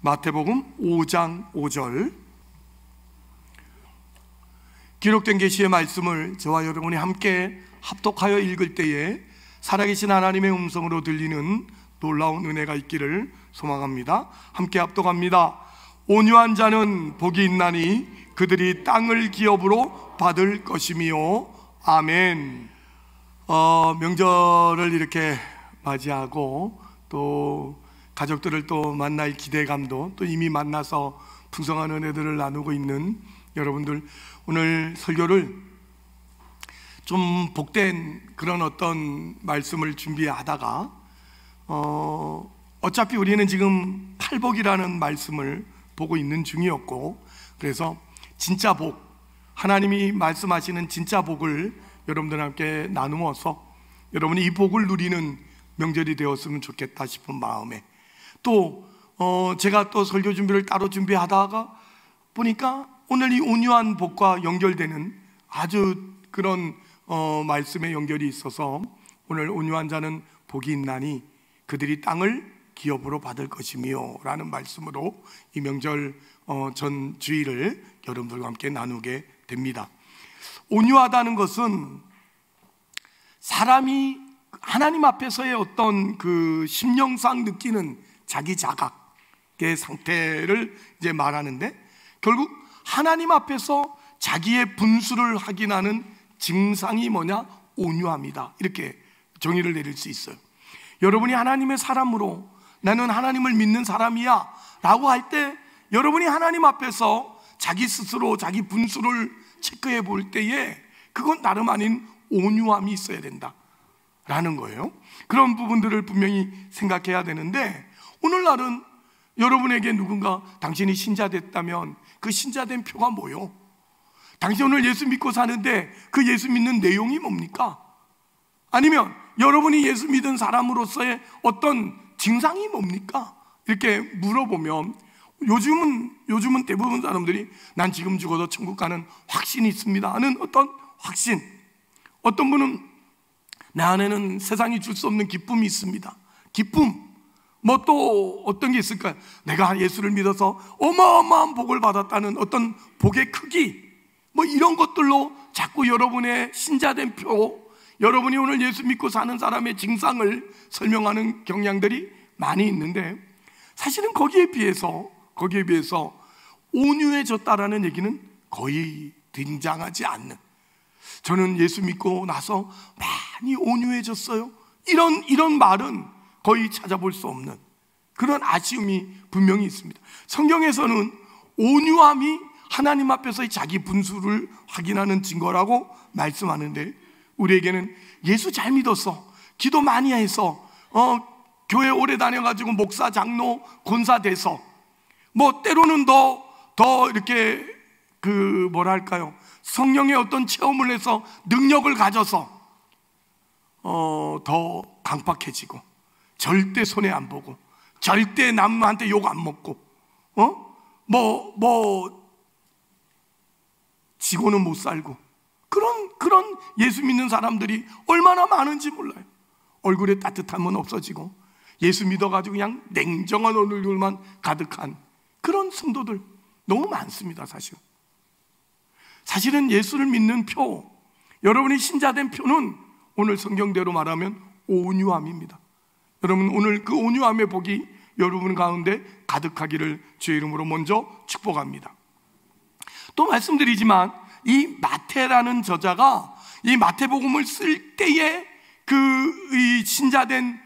마태복음 5장 5절 기록된 계시의 말씀을 저와 여러분이 함께 합독하여 읽을 때에 살아계신 하나님의 음성으로 들리는 놀라운 은혜가 있기를 소망합니다. 함께 합독합니다. 온유한 자는 복이 있나니 그들이 땅을 기업으로 받을 것이미요. 아멘. 명절을 이렇게 맞이하고 또 가족들을 또 만날 기대감도 또 이미 만나서 풍성한 은혜들을 나누고 있는 여러분들, 오늘 설교를 좀 복된 그런 어떤 말씀을 준비하다가 어차피 우리는 지금 팔복이라는 말씀을 보고 있는 중이었고, 그래서 진짜 복, 하나님이 말씀하시는 진짜 복을 여러분들과 함께 나누어서 여러분이 이 복을 누리는 명절이 되었으면 좋겠다 싶은 마음에, 또 제가 또 설교 준비를 따로 준비하다가 보니까 오늘 이 온유한 복과 연결되는 아주 그런 말씀의 연결이 있어서 오늘 온유한 자는 복이 있나니 그들이 땅을 기업으로 받을 것이며 라는 말씀으로 이 명절 전 주일을 여러분들과 함께 나누게 됩니다. 온유하다는 것은 사람이 하나님 앞에서의 어떤 그 심령상 느끼는 자기 자각의 상태를 이제 말하는데, 결국 하나님 앞에서 자기의 분수를 확인하는 증상이 뭐냐? 온유함이다. 이렇게 정의를 내릴 수 있어요. 여러분이 하나님의 사람으로 나는 하나님을 믿는 사람이야 라고 할 때, 여러분이 하나님 앞에서 자기 스스로 자기 분수를 체크해 볼 때에 그건 다름 아닌 온유함이 있어야 된다 라는 거예요. 그런 부분들을 분명히 생각해야 되는데, 오늘날은 여러분에게 누군가 당신이 신자 됐다면 그 신자된 표가 뭐요? 당신 오늘 예수 믿고 사는데 그 예수 믿는 내용이 뭡니까? 아니면 여러분이 예수 믿은 사람으로서의 어떤 증상이 뭡니까? 이렇게 물어보면 요즘은 대부분 사람들이 난 지금 죽어도 천국 가는 확신이 있습니다 하는 어떤 확신, 어떤 분은 내 안에는 세상이 줄 수 없는 기쁨이 있습니다. 기쁨, 뭐 또 어떤 게 있을까요? 내가 예수를 믿어서 어마어마한 복을 받았다는 어떤 복의 크기, 뭐 이런 것들로 자꾸 여러분의 신자된 표, 여러분이 오늘 예수 믿고 사는 사람의 증상을 설명하는 경향들이 많이 있는데, 사실은 거기에 비해서 온유해졌다라는 얘기는 거의 등장하지 않는, 저는 예수 믿고 나서 많이 온유해졌어요, 이런 말은 거의 찾아볼 수 없는 그런 아쉬움이 분명히 있습니다. 성경에서는 온유함이 하나님 앞에서의 자기 분수를 확인하는 증거라고 말씀하는데, 우리에게는 예수 잘 믿었어, 기도 많이 해서 교회 오래 다녀가지고 목사, 장로, 권사 돼서 뭐 때로는 더 이렇게 성령의 어떤 체험을 해서 능력을 가져서 더 강팍해지고, 절대 손해 안 보고, 절대 남한테 욕 안 먹고, 지고는 못 살고, 그런 예수 믿는 사람들이 얼마나 많은지 몰라요. 얼굴에 따뜻함은 없어지고 예수 믿어가지고 그냥 냉정한 얼굴만 가득한 그런 성도들 너무 많습니다. 사실은 예수를 믿는 표, 여러분이 신자된 표는 오늘 성경대로 말하면 온유함입니다. 여러분, 오늘 그 온유함의 복이 여러분 가운데 가득하기를 주의 이름으로 먼저 축복합니다. 또 말씀드리지만 이 마태라는 저자가 이 마태복음을 쓸 때에 이 신자된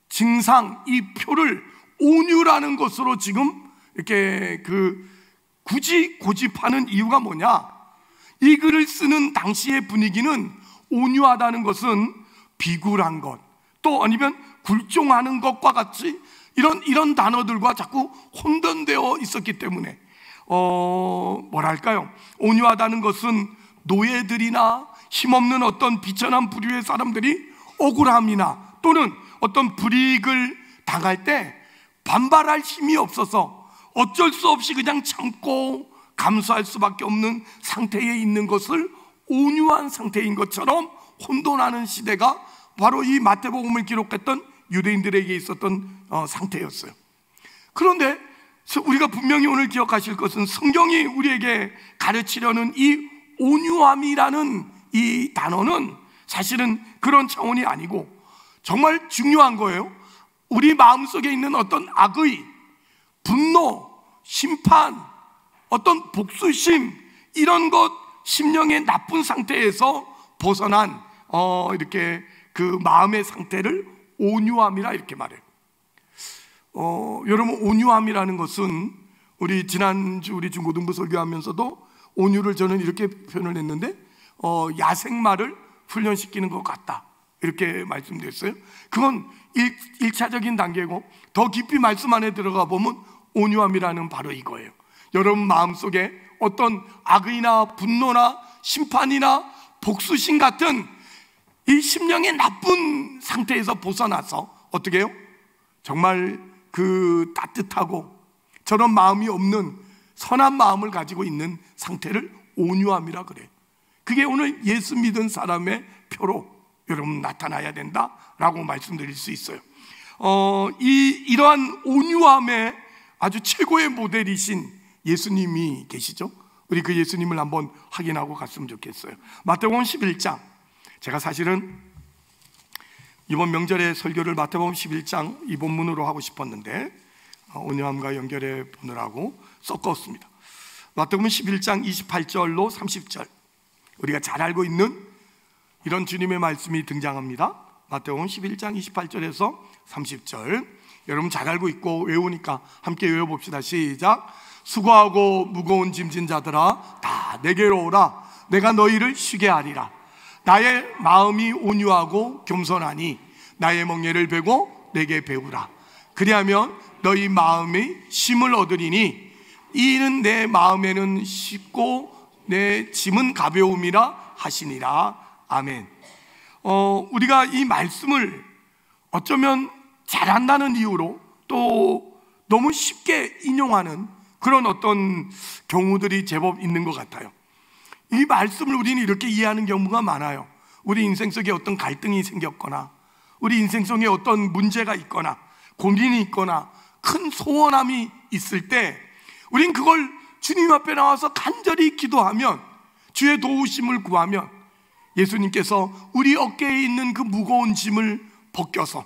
증상, 이 표를 온유라는 것으로 지금 이렇게 굳이 고집하는 이유가 뭐냐? 이 글을 쓰는 당시의 분위기는 온유하다는 것은 비굴한 것, 또 아니면 굴종하는 것과 같이 이런 단어들과 자꾸 혼돈되어 있었기 때문에 온유하다는 것은 노예들이나 힘없는 어떤 비천한 부류의 사람들이 억울함이나 또는 어떤 불이익을 당할 때 반발할 힘이 없어서 어쩔 수 없이 그냥 참고 감수할 수밖에 없는 상태에 있는 것을 온유한 상태인 것처럼 혼돈하는 시대가 바로 이 마태복음을 기록했던 유대인들에게 있었던 상태였어요. 그런데 우리가 분명히 오늘 기억하실 것은 성경이 우리에게 가르치려는 이 온유함이라는 이 단어는 사실은 그런 차원이 아니고 정말 중요한 거예요. 우리 마음속에 있는 어떤 악의, 분노, 심판, 어떤 복수심, 이런 것, 심령의 나쁜 상태에서 벗어난 이렇게 그 마음의 상태를 온유함이라 이렇게 말해요. 여러분, 온유함이라는 것은 우리 지난주 우리 중고등부 설교하면서도 온유를 저는 이렇게 표현을 했는데 야생마를 훈련시키는 것 같다 이렇게 말씀드렸어요. 그건 1차적인 단계고, 더 깊이 말씀 안에 들어가 보면 온유함이라는 바로 이거예요. 여러분 마음속에 어떤 악의나 분노나 심판이나 복수심 같은 이 심령의 나쁜 상태에서 벗어나서 어떻게 해요? 정말 그 따뜻하고 저런 마음이 없는 선한 마음을 가지고 있는 상태를 온유함이라 그래요. 그게 오늘 예수 믿은 사람의 표로 여러분 나타나야 된다라고 말씀드릴 수 있어요. 이러한 온유함의 아주 최고의 모델이신 예수님이 계시죠? 우리 그 예수님을 한번 확인하고 갔으면 좋겠어요. 마태복음 11장, 제가 사실은 이번 명절에 설교를 마태복음 11장 이 본문으로 하고 싶었는데 온유함과 연결해 보느라고 섞었습니다. 마태복음 11장 28절로 30절, 우리가 잘 알고 있는 이런 주님의 말씀이 등장합니다. 마태복음 11장 28절에서 30절, 여러분 잘 알고 있고 외우니까 함께 외워봅시다. 시작. 수고하고 무거운 짐진 자들아 다 내게로 오라. 내가 너희를 쉬게 하리라. 나의 마음이 온유하고 겸손하니 나의 멍에를 베고 내게 배우라. 그리하면 너희 마음이 쉼을 얻으리니 이는 내 마음에는 쉽고 내 짐은 가벼움이라 하시니라. 아멘. 우리가 이 말씀을 어쩌면 잘한다는 이유로 또 너무 쉽게 인용하는 그런 어떤 경우들이 제법 있는 것 같아요. 이 말씀을 우리는 이렇게 이해하는 경우가 많아요. 우리 인생 속에 어떤 갈등이 생겼거나 우리 인생 속에 어떤 문제가 있거나 고민이 있거나 큰 소원함이 있을 때 우린 그걸 주님 앞에 나와서 간절히 기도하면, 주의 도우심을 구하면 예수님께서 우리 어깨에 있는 그 무거운 짐을 벗겨서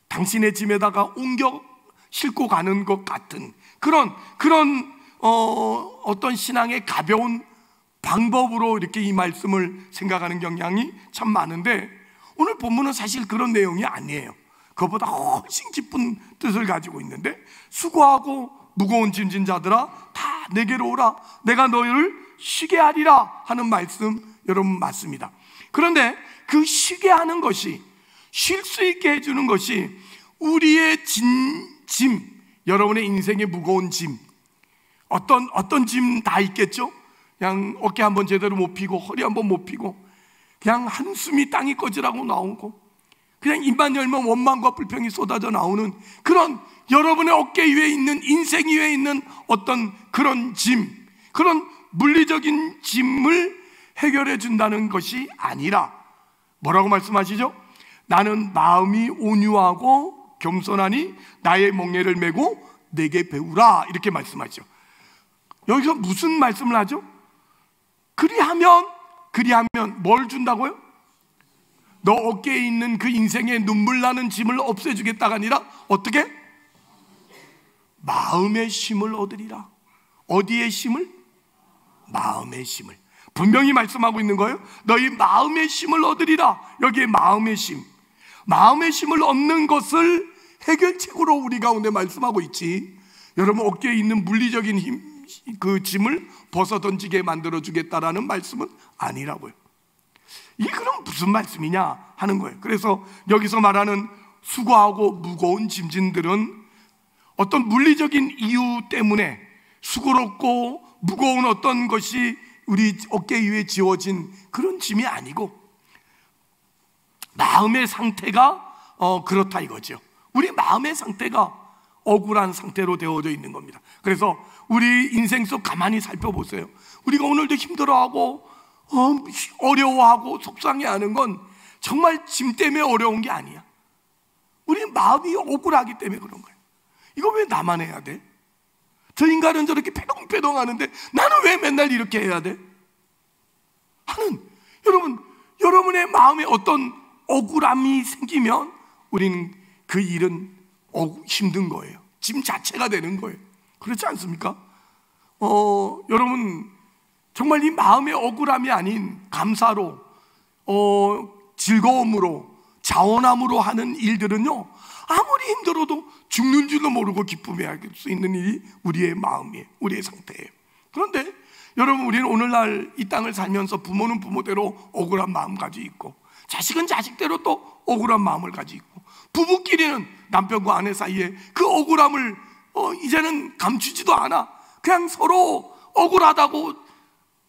당신의 짐에다가 옮겨 싣고 가는 것 같은 그런 어떤 신앙의 가벼운 방법으로 이렇게 이 말씀을 생각하는 경향이 참 많은데, 오늘 본문은 사실 그런 내용이 아니에요. 그것보다 훨씬 깊은 뜻을 가지고 있는데, 수고하고 무거운 짐진 자들아 다 내게로 오라. 내가 너희를 쉬게 하리라 하는 말씀, 여러분 맞습니다. 그런데 그 쉬게 하는 것이, 쉴 수 있게 해주는 것이 우리의 짐, 여러분의 인생의 무거운 짐, 어떤 짐 다 있겠죠? 그냥 어깨 한번 제대로 못 펴고 허리 한번 못 펴고 그냥 한숨이 땅이 꺼지라고 나오고 그냥 입만 열면 원망과 불평이 쏟아져 나오는 그런 여러분의 어깨 위에 있는, 인생 위에 있는 어떤 그런 짐, 그런 물리적인 짐을 해결해 준다는 것이 아니라 뭐라고 말씀하시죠? 나는 마음이 온유하고 겸손하니 나의 멍에를 메고 내게 배우라, 이렇게 말씀하죠. 여기서 무슨 말씀을 하죠? 그리하면 뭘 준다고요? 너 어깨에 있는 그 인생의 눈물 나는 짐을 없애주겠다가 아니라 어떻게? 마음의 쉼을 얻으리라. 어디의 쉼을? 마음의 쉼을. 분명히 말씀하고 있는 거예요. 너희 마음의 쉼을 얻으리라. 여기에 마음의 쉼, 마음의 쉼을 얻는 것을 해결책으로 우리 가운데 말씀하고 있지, 여러분 어깨에 있는 물리적인 힘, 그 짐을 벗어 던지게 만들어 주겠다라는 말씀은 아니라고요. 이게 그럼 무슨 말씀이냐 하는 거예요. 그래서 여기서 말하는 수고하고 무거운 짐진들은 어떤 물리적인 이유 때문에 수고롭고 무거운 어떤 것이 우리 어깨 위에 지워진 그런 짐이 아니고 마음의 상태가 그렇다 이거죠. 우리 마음의 상태가 억울한 상태로 되어져 있는 겁니다. 그래서 우리 인생 속 가만히 살펴보세요. 우리가 오늘도 힘들어하고 어려워하고 속상해하는 건 정말 짐 때문에 어려운 게 아니야. 우리 마음이 억울하기 때문에 그런 거예요. 이거 왜 나만 해야 돼? 저 인간은 저렇게 패동패동 하는데 나는 왜 맨날 이렇게 해야 돼? 하는, 여러분의 마음에 어떤 억울함이 생기면 우리는 그 일은 힘든 거예요. 짐 자체가 되는 거예요. 그렇지 않습니까? 여러분, 정말 이 마음의 억울함이 아닌 감사로, 즐거움으로, 자원함으로 하는 일들은요, 아무리 힘들어도 죽는 줄도 모르고 기쁨해야 할 수 있는 일이 우리의 마음이에요. 우리의 상태예요. 그런데 여러분, 우리는 오늘날 이 땅을 살면서 부모는 부모대로 억울한 마음 가지고 있고, 자식은 자식대로 또 억울한 마음을 가지고 있고, 부부끼리는 남편과 아내 사이에 그 억울함을 이제는 감추지도 않아. 그냥 서로 억울하다고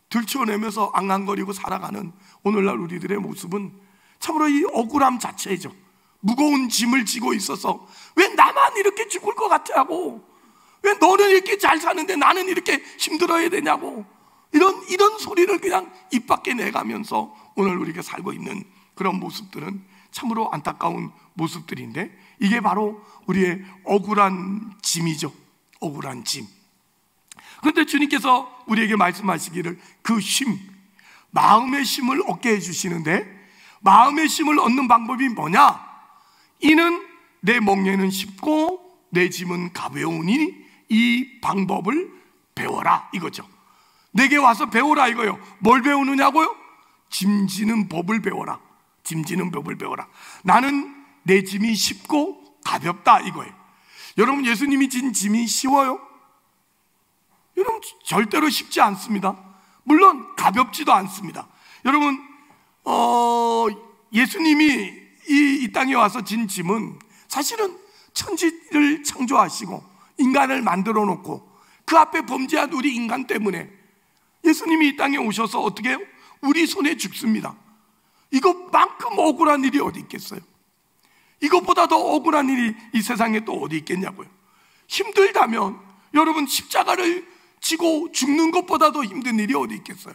들춰내면서 앙앙거리고 살아가는 오늘날 우리들의 모습은 참으로 이 억울함 자체죠. 무거운 짐을 지고 있어서 왜 나만 이렇게 죽을 것 같아 하고, 왜 너는 이렇게 잘 사는데 나는 이렇게 힘들어야 되냐고, 이런 소리를 그냥 입 밖에 내가면서 오늘 우리가 살고 있는 그런 모습들은 참으로 안타까운 모습들인데, 이게 바로 우리의 억울한 짐이죠. 억울한 짐. 그런데 주님께서 우리에게 말씀하시기를 그 쉼, 마음의 쉼을 얻게 해주시는데, 마음의 쉼을 얻는 방법이 뭐냐? 이는 내 멍에는 쉽고 내 짐은 가벼우니 이 방법을 배워라, 이거죠. 내게 와서 배워라 이거요. 뭘 배우느냐고요? 짐지는 법을 배워라. 짐지는 법을 배워라. 나는 내 짐이 쉽고 가볍다, 이거예요. 여러분, 예수님이 진 짐이 쉬워요? 여러분, 절대로 쉽지 않습니다. 물론 가볍지도 않습니다. 여러분, 예수님이 이 땅에 와서 진 짐은 사실은 천지를 창조하시고 인간을 만들어 놓고 그 앞에 범죄한 우리 인간 때문에 예수님이 이 땅에 오셔서 어떻게 해요? 우리 손에 죽습니다. 이것만큼 억울한 일이 어디 있겠어요? 이것보다 더 억울한 일이 이 세상에 또 어디 있겠냐고요. 힘들다면 여러분, 십자가를 지고 죽는 것보다 더 힘든 일이 어디 있겠어요?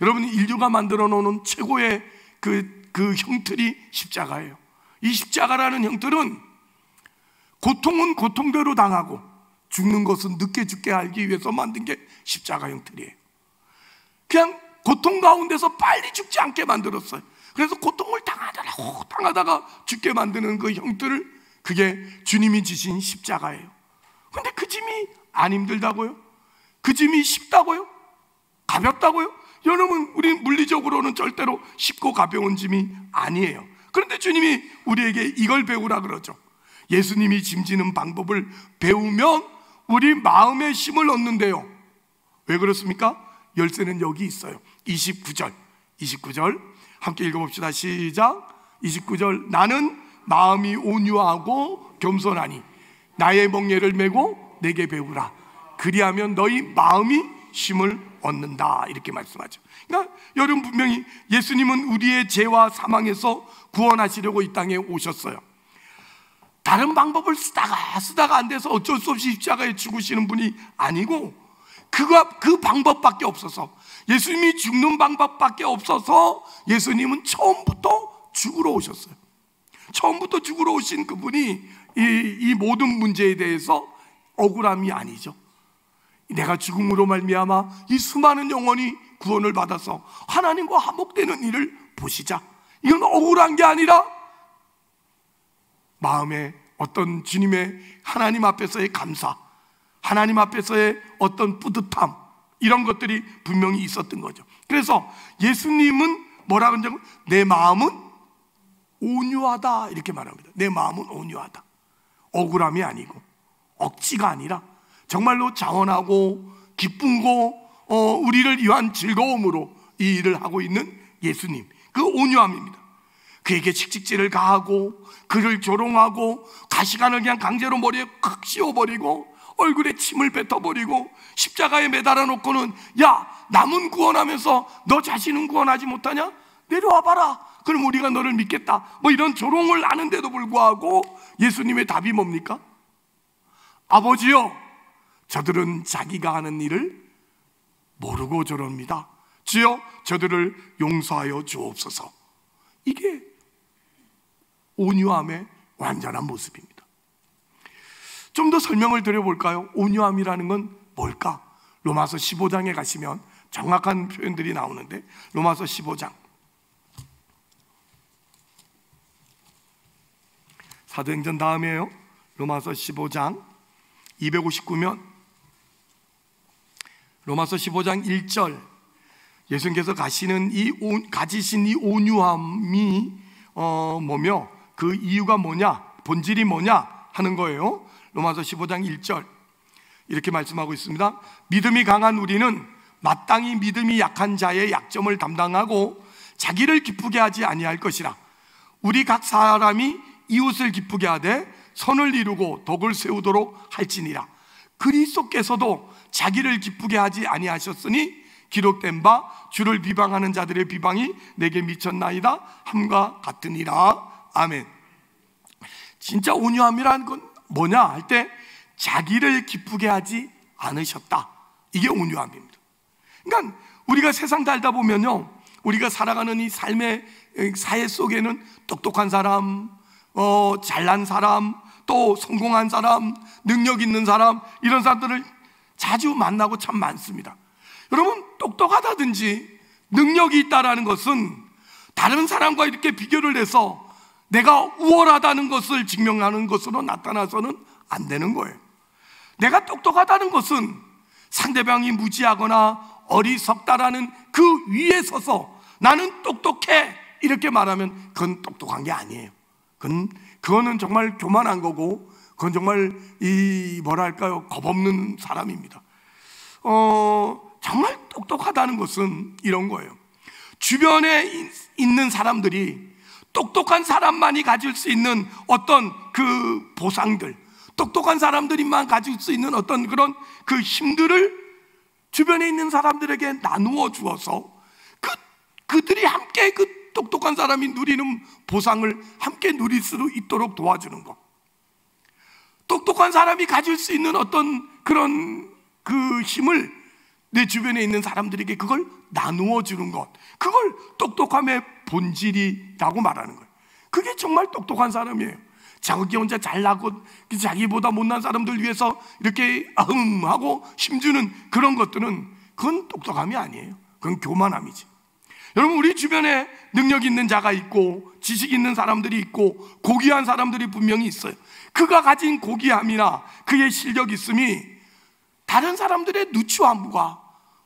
여러분, 인류가 만들어 놓은 최고의 그 형틀이 십자가예요. 이 십자가라는 형틀은 고통은 고통대로 당하고 죽는 것은 늦게 죽게 알기 위해서 만든 게 십자가 형틀이에요. 그냥 고통 가운데서 빨리 죽지 않게 만들었어요. 그래서 고통을 당하다가 죽게 만드는 그 형틀을, 그게 주님이 지신 십자가예요. 근데 그 짐이 안 힘들다고요? 그 짐이 쉽다고요? 가볍다고요? 여러분, 우리 물리적으로는 절대로 쉽고 가벼운 짐이 아니에요. 그런데 주님이 우리에게 이걸 배우라 그러죠. 예수님이 짐지는 방법을 배우면 우리 마음의 힘을 얻는데요. 왜 그렇습니까? 열쇠는 여기 있어요. 29절 함께 읽어봅시다. 시작. 29절, 나는 마음이 온유하고 겸손하니 나의 멍에를 메고 내게 배우라. 그리하면 너희 마음이 쉼을 얻는다, 이렇게 말씀하죠. 그러니까 여러분, 분명히 예수님은 우리의 죄와 사망에서 구원하시려고 이 땅에 오셨어요. 다른 방법을 쓰다가 안 돼서 어쩔 수 없이 십자가에 죽으시는 분이 아니고, 그 방법밖에 없어서, 예수님이 죽는 방법밖에 없어서 예수님은 처음부터 죽으러 오셨어요. 처음부터 죽으러 오신 그분이 이 모든 문제에 대해서 억울함이 아니죠. 내가 죽음으로 말미암아 이 수많은 영혼이 구원을 받아서 하나님과 화목되는 일을 보시자, 이건 억울한 게 아니라 마음에 어떤 주님의 하나님 앞에서의 감사, 하나님 앞에서의 어떤 뿌듯함, 이런 것들이 분명히 있었던 거죠. 그래서 예수님은 뭐라 그러냐면 내 마음은 온유하다, 이렇게 말합니다. 내 마음은 온유하다. 억울함이 아니고 억지가 아니라 정말로 자원하고 기쁘고 우리를 위한 즐거움으로 이 일을 하고 있는 예수님, 그 온유함입니다. 그에게 칙칙질을 가하고 그를 조롱하고 가시관을 그냥 강제로 머리에 칵 씌워버리고 얼굴에 침을 뱉어버리고 십자가에 매달아 놓고는, 야, 남은 구원하면서 너 자신은 구원하지 못하냐? 내려와 봐라, 그럼 우리가 너를 믿겠다, 뭐 이런 조롱을 하는데도 불구하고 예수님의 답이 뭡니까? 아버지요, 저들은 자기가 하는 일을 모르고 저럽니다. 주여, 저들을 용서하여 주옵소서. 이게 온유함의 완전한 모습입니다. 좀 더 설명을 드려볼까요? 온유함이라는 건 뭘까? 로마서 15장에 가시면 정확한 표현들이 나오는데, 로마서 15장, 사도행전 다음에요. 로마서 15장 259면 로마서 15장 1절, 예수님께서 가지신 이 온유함이 뭐며 그 이유가 뭐냐, 본질이 뭐냐 하는 거예요. 로마서 15장 1절 이렇게 말씀하고 있습니다. 믿음이 강한 우리는 마땅히 믿음이 약한 자의 약점을 담당하고 자기를 기쁘게 하지 아니할 것이라. 우리 각 사람이 이웃을 기쁘게 하되 선을 이루고 덕을 세우도록 할지니라. 그리스도께서도 자기를 기쁘게 하지 아니하셨으니 기록된 바 주를 비방하는 자들의 비방이 내게 미쳤나이다 함과 같으니라. 아멘. 진짜 온유함이란 건 뭐냐 할 때, 자기를 기쁘게 하지 않으셨다, 이게 온유함입니다. 그러니까 우리가 세상 살다 보면요, 우리가 살아가는 이 삶의 사회 속에는 똑똑한 사람, 잘난 사람, 또 성공한 사람, 능력 있는 사람, 이런 사람들을 자주 만나고 참 많습니다. 여러분, 똑똑하다든지 능력이 있다라는 것은 다른 사람과 이렇게 비교를 해서 내가 우월하다는 것을 증명하는 것으로 나타나서는 안 되는 거예요. 내가 똑똑하다는 것은 상대방이 무지하거나 어리석다라는 그 위에 서서 나는 똑똑해 이렇게 말하면 그건 똑똑한 게 아니에요. 그거는 정말 교만한 거고, 그건 정말 겁없는 사람입니다. 정말 똑똑하다는 것은 이런 거예요. 주변에 있는 사람들이 똑똑한 사람만이 가질 수 있는 어떤 그 보상들, 똑똑한 사람들만 가질 수 있는 어떤 그런 그 힘들을 주변에 있는 사람들에게 나누어 주어서 그들이 함께 그 똑똑한 사람이 누리는 보상을 함께 누릴 수 있도록 도와주는 것, 똑똑한 사람이 가질 수 있는 어떤 그런 그 힘을 내 주변에 있는 사람들에게 그걸 나누어 주는 것, 그걸 똑똑함의 본질이라고 말하는 거예요. 그게 정말 똑똑한 사람이에요. 자기 혼자 잘나고 자기보다 못난 사람들 위해서 이렇게 하고 힘주는 그런 것들은 그건 똑똑함이 아니에요. 그건 교만함이지. 여러분, 우리 주변에 능력 있는 자가 있고 지식 있는 사람들이 있고 고귀한 사람들이 분명히 있어요. 그가 가진 고귀함이나 그의 실력 있음이 다른 사람들의 누추함과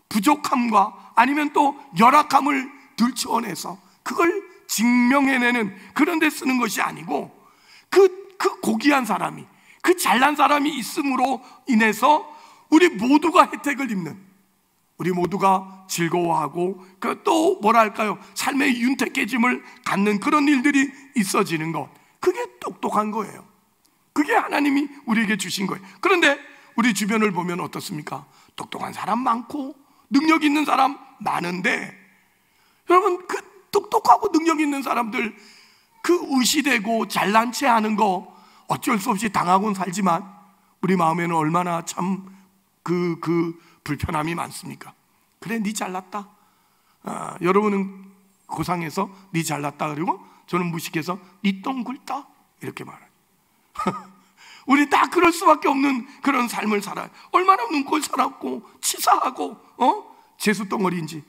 부족함과 아니면 또 열악함을 들추어내서 그걸 증명해내는 그런 데 쓰는 것이 아니고, 그 고귀한 사람이, 그 잘난 사람이 있음으로 인해서 우리 모두가 혜택을 입는, 우리 모두가 즐거워하고 또 삶의 윤택해짐을 갖는 그런 일들이 있어지는 것, 그게 똑똑한 거예요. 그게 하나님이 우리에게 주신 거예요. 그런데 우리 주변을 보면 어떻습니까? 똑똑한 사람 많고 능력 있는 사람 많은데, 여러분, 그 똑똑하고 능력 있는 사람들 그 의시되고 잘난 체 하는 거 어쩔 수 없이 당하고는 살지만 우리 마음에는 얼마나 참 그 불편함이 많습니까? 그래, 네 잘났다. 여러분은 고상해서 네 잘났다 그리고 저는 무식해서 네 똥 굵다 이렇게 말해요. 우리 다 그럴 수밖에 없는 그런 삶을 살아요. 얼마나 눈꼴 살았고 치사하고 재수덩어리인지.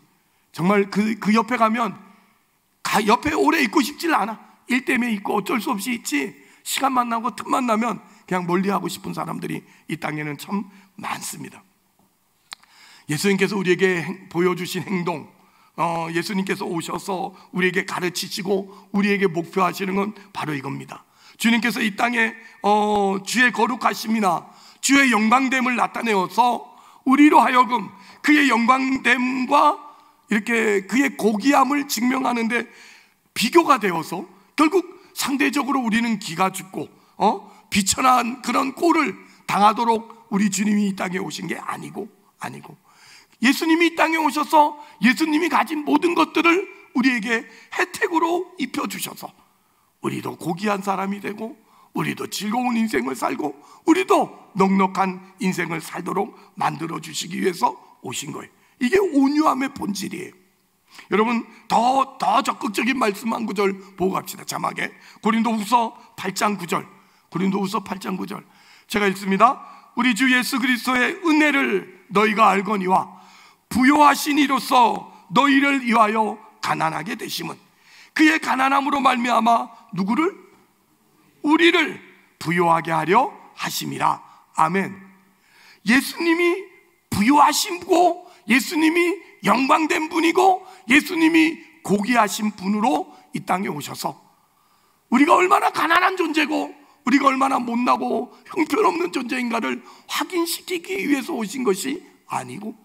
정말 그 옆에 가면 옆에 오래 있고 싶질 않아. 일 때문에 있고 어쩔 수 없이 있지, 시간만 나고 틈만 나면 그냥 멀리하고 싶은 사람들이 이 땅에는 참 많습니다. 예수님께서 우리에게 보여주신 행동, 예수님께서 오셔서 우리에게 가르치시고 우리에게 목표하시는 건 바로 이겁니다. 주님께서 이 땅에 주의 거룩하심이나 주의 영광됨을 나타내어서 우리로 하여금 그의 영광됨과 이렇게 그의 고귀함을 증명하는데 비교가 되어서 결국 상대적으로 우리는 기가 죽고 비천한 그런 꼴을 당하도록 우리 주님이 이 땅에 오신 게 아니고 예수님이 이 땅에 오셔서 예수님이 가진 모든 것들을 우리에게 혜택으로 입혀주셔서 우리도 고귀한 사람이 되고 우리도 즐거운 인생을 살고 우리도 넉넉한 인생을 살도록 만들어주시기 위해서 오신 거예요. 이게 온유함의 본질이에요. 여러분, 더 적극적인 말씀 한 구절 보고 갑시다. 자막에 고린도후서 8장 9절. 고린도후서 8장 9절 제가 읽습니다. 우리 주 예수 그리스도의 은혜를 너희가 알거니와 부요하신 이로써 너희를 위하여 가난하게 되심은 그의 가난함으로 말미암아 누구를? 우리를 부요하게 하려 하심이라. 아멘. 예수님이 부요하신 고 예수님이 영광된 분이고 예수님이 고귀하신 분으로 이 땅에 오셔서 우리가 얼마나 가난한 존재고 우리가 얼마나 못나고 형편없는 존재인가를 확인시키기 위해서 오신 것이 아니고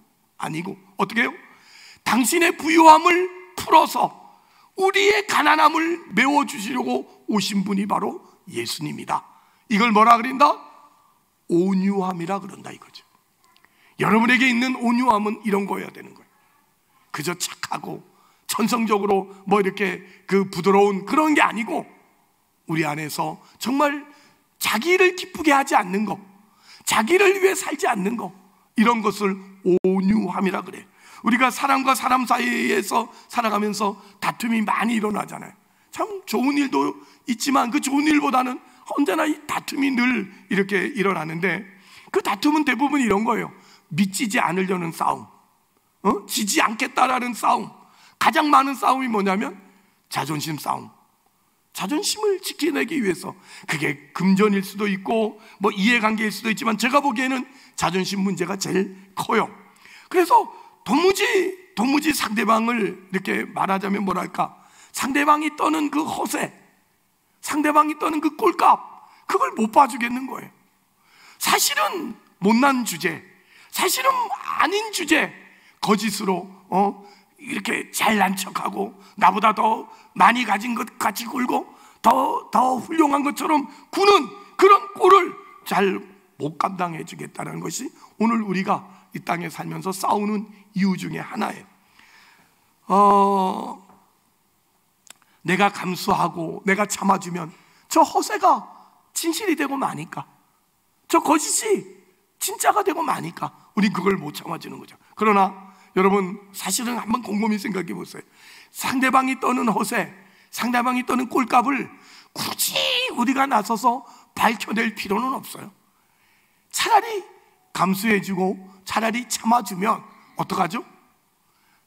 어떻게 해요? 당신의 부유함을 풀어서 우리의 가난함을 메워주시려고 오신 분이 바로 예수님이다. 이걸 뭐라 그런다? 온유함이라 그런다 이거죠. 여러분에게 있는 온유함은 이런 거여야 되는 거예요. 그저 착하고 천성적으로 뭐 이렇게 그 부드러운 그런 게 아니고 우리 안에서 정말 자기를 기쁘게 하지 않는 것, 자기를 위해 살지 않는 것, 이런 것을 온유함이라 그래요. 우리가 사람과 사람 사이에서 살아가면서 다툼이 많이 일어나잖아요. 참 좋은 일도 있지만 그 좋은 일보다는 언제나 이 다툼이 늘 이렇게 일어나는데 그 다툼은 대부분 이런 거예요. 미치지 않으려는 싸움, 지지 않겠다라는 싸움. 가장 많은 싸움이 뭐냐면 자존심 싸움. 자존심을 지켜내기 위해서, 그게 금전일 수도 있고 뭐 이해관계일 수도 있지만 제가 보기에는 자존심 문제가 제일 커요. 그래서 도무지 상대방을 이렇게 말하자면 뭐랄까, 상대방이 떠는 그 허세, 상대방이 떠는 그 꼴값, 그걸 못 봐주겠는 거예요. 사실은 못난 주제, 사실은 아닌 주제 거짓으로 이렇게 잘난 척하고 나보다 더 많이 가진 것 같이 굴고 더 훌륭한 것처럼 구는 그런 꼴을 잘 못 감당해 주겠다는 것이 오늘 우리가 이 땅에 살면서 싸우는 이유 중에 하나예요. 내가 감수하고 내가 참아주면 저 허세가 진실이 되고 마니까, 저 거짓이 진짜가 되고 마니까 우린 그걸 못 참아주는 거죠. 그러나 여러분, 사실은 한번 곰곰이 생각해 보세요. 상대방이 떠는 허세, 상대방이 떠는 꼴값을 굳이 우리가 나서서 밝혀낼 필요는 없어요. 차라리 감수해주고 차라리 참아주면 어떡하죠?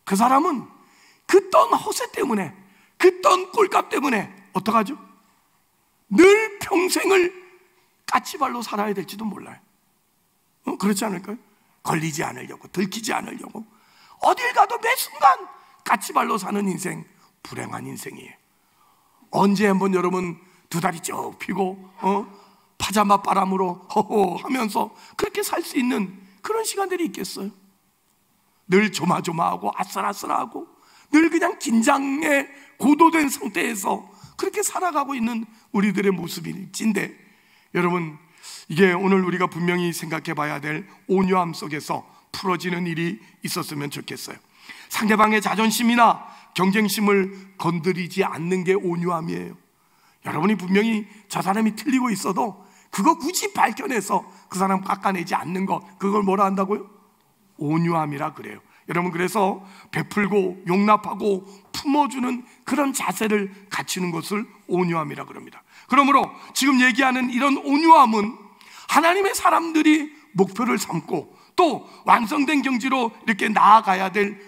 그 사람은 그 떤 허세 때문에, 그 떤 꼴값 때문에 어떡하죠? 늘 평생을 까치발로 살아야 될지도 몰라요. 그렇지 않을까요? 걸리지 않으려고, 들키지 않으려고 어딜 가도 매 순간 까치발로 사는 인생, 불행한 인생이에요. 언제 한번 여러분 두 다리 쭉 펴고 파자마 바람으로 허허 하면서 그렇게 살 수 있는 그런 시간들이 있겠어요? 늘 조마조마하고 아슬아슬하고 늘 그냥 긴장에 고도된 상태에서 그렇게 살아가고 있는 우리들의 모습일진데, 여러분, 이게 오늘 우리가 분명히 생각해 봐야 될 온유함 속에서 풀어지는 일이 있었으면 좋겠어요. 상대방의 자존심이나 경쟁심을 건드리지 않는 게 온유함이에요. 여러분이 분명히 저 사람이 틀리고 있어도 그거 굳이 밝혀내서 그 사람 깎아내지 않는 것, 그걸 뭐라 한다고요? 온유함이라 그래요. 여러분, 그래서 베풀고 용납하고 품어주는 그런 자세를 갖추는 것을 온유함이라 그럽니다. 그러므로 지금 얘기하는 이런 온유함은 하나님의 사람들이 목표를 삼고 또 완성된 경지로 이렇게 나아가야 될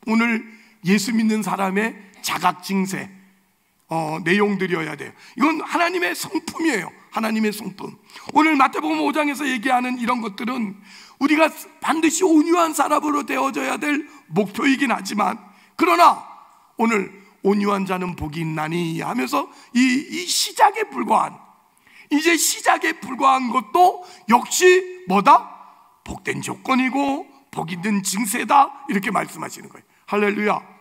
오늘 예수 믿는 사람의 자각증세 내용들이어야 돼요. 이건 하나님의 성품이에요. 하나님의 성품. 오늘 마태복음 5장에서 얘기하는 이런 것들은 우리가 반드시 온유한 사람으로 되어져야 될 목표이긴 하지만, 그러나 오늘 온유한 자는 복이 있나니 하면서 이 시작에 불과한, 이제 시작에 불과한 것도 역시 뭐다? 복된 조건이고 복 있는 증세다, 이렇게 말씀하시는 거예요. 할렐루야.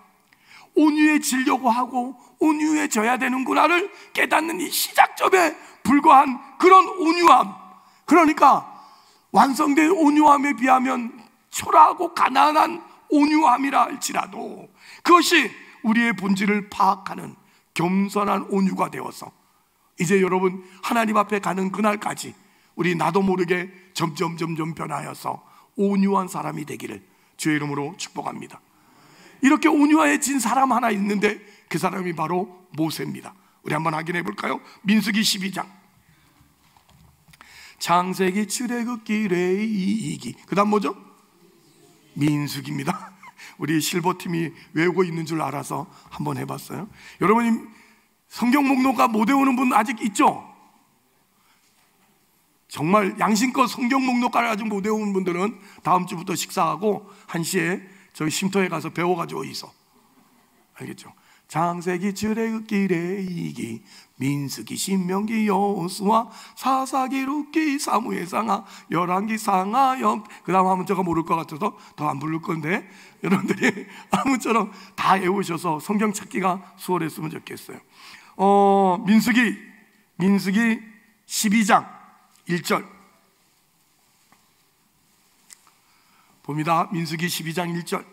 온유해지려고 하고 온유해져야 되는구나를 깨닫는 이 시작점에 불과한 그런 온유함, 그러니까 완성된 온유함에 비하면 초라하고 가난한 온유함이라 할지라도 그것이 우리의 본질을 파악하는 겸손한 온유가 되어서 이제 여러분 하나님 앞에 가는 그날까지 우리 나도 모르게 점점 변하여서 온유한 사람이 되기를 주의 이름으로 축복합니다. 이렇게 온유해진 사람 하나 있는데 그 사람이 바로 모세입니다. 우리 한번 확인해 볼까요? 민수기 12장 창세기 출애굽기 레위기. 그 다음 뭐죠? 민수기입니다. 우리 실버팀이 외우고 있는 줄 알아서 한번 해봤어요. 여러분, 성경 목록가 못 외우는 분 아직 있죠? 정말 양심껏 성경 목록가를 아직 못 외우는 분들은 다음 주부터 식사하고 1시에 저희 쉼터에 가서 배워가지고 있어. 알겠죠? 창세기 출애굽기 레위기 민수기 신명기 여호수아 사사기 룻기 사무엘 상하 열왕기 상하역. 그 다음 하면 제가 모를 것 같아서 더 안 부를 건데 여러분들이 아무처럼 다 외우셔서 성경 찾기가 수월했으면 좋겠어요. 민수기 12장 1절 봅니다. 민수기 12장 1절.